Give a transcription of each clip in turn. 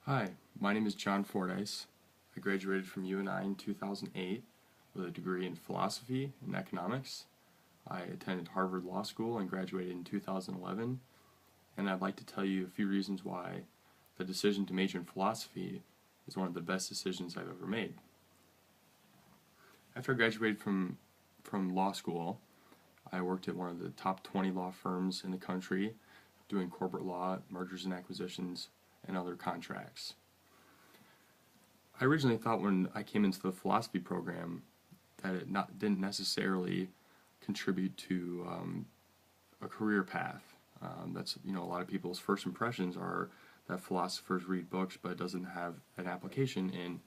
Hi, my name is John Fordyce. I graduated from UNI in 2008 with a degree in philosophy and economics. I attended Harvard Law School and graduated in 2011, and I'd like to tell you a few reasons why the decision to major in philosophy is one of the best decisions I've ever made. After I graduated from law school, I worked at one of the top 20 law firms in the country doing corporate law, mergers and acquisitions, and other contracts. I originally thought when I came into the philosophy program that it didn't necessarily contribute to a career path. A lot of people's first impressions are that philosophers read books, but it doesn't have an application in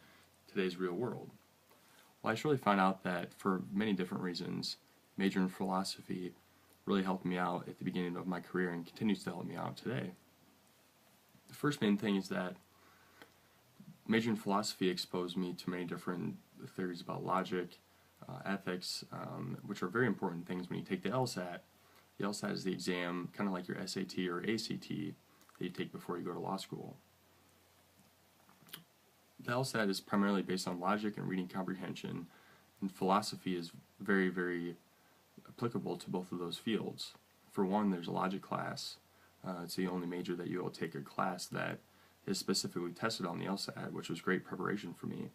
today's real world. Well, I surely found out that for many different reasons, majoring in philosophy really helped me out at the beginning of my career and continues to help me out today. The first main thing is that majoring in philosophy exposed me to many different theories about logic, ethics, which are very important things when you take the LSAT. The LSAT is the exam, kind of like your SAT or ACT, that you take before you go to law school. The LSAT is primarily based on logic and reading comprehension, and philosophy is very, very applicable to both of those fields. For one, there's a logic class. It's the only major that you will take a class that is specifically tested on the LSAT, which was great preparation for me.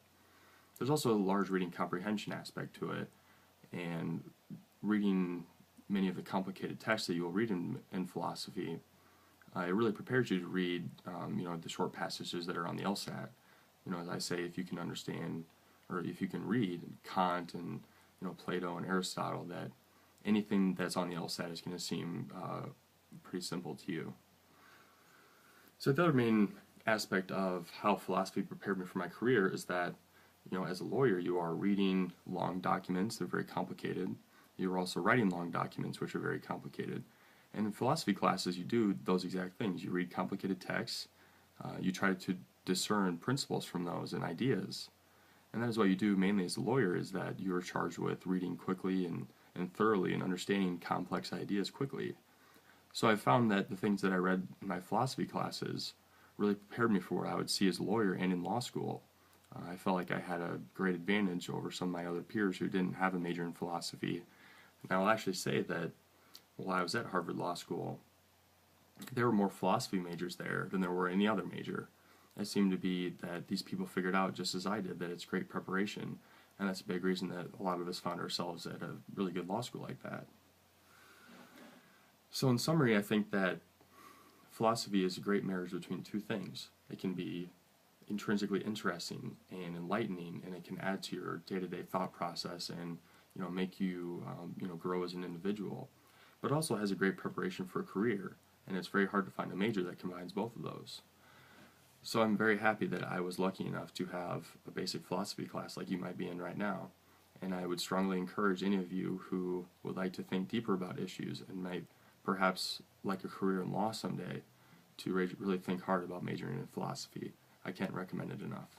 There's also a large reading comprehension aspect to it, and reading many of the complicated texts that you will read in philosophy, it really prepares you to read the short passages that are on the LSAT. As I say, if you can understand, or if you can read Kant and Plato and Aristotle, that anything that's on the LSAT is going to seem pretty simple to you. So the other main aspect of how philosophy prepared me for my career is that, as a lawyer, you are reading long documents that are very complicated. You're also writing long documents, which are very complicated. And in philosophy classes, you do those exact things. You read complicated texts. You try to discern principles from those and ideas. And that is what you do mainly as a lawyer, is that you are charged with reading quickly and thoroughly and understanding complex ideas quickly. So I found that the things that I read in my philosophy classes really prepared me for what I would see as a lawyer and in law school. I felt like I had a great advantage over some of my other peers who didn't have a major in philosophy. And I will actually say that while I was at Harvard Law School, there were more philosophy majors there than there were any other major. It seemed to be that these people figured out, just as I did, that it's great preparation, and that's a big reason that a lot of us found ourselves at a really good law school like that. So in summary, I think that philosophy is a great marriage between two things. It can be intrinsically interesting and enlightening, and it can add to your day-to-day thought process and make you grow as an individual. But it also has a great preparation for a career, and it's very hard to find a major that combines both of those. So I'm very happy that I was lucky enough to have a basic philosophy class like you might be in right now, and I would strongly encourage any of you who would like to think deeper about issues and might perhaps like a career in law someday to really think hard about majoring in philosophy. I can't recommend it enough.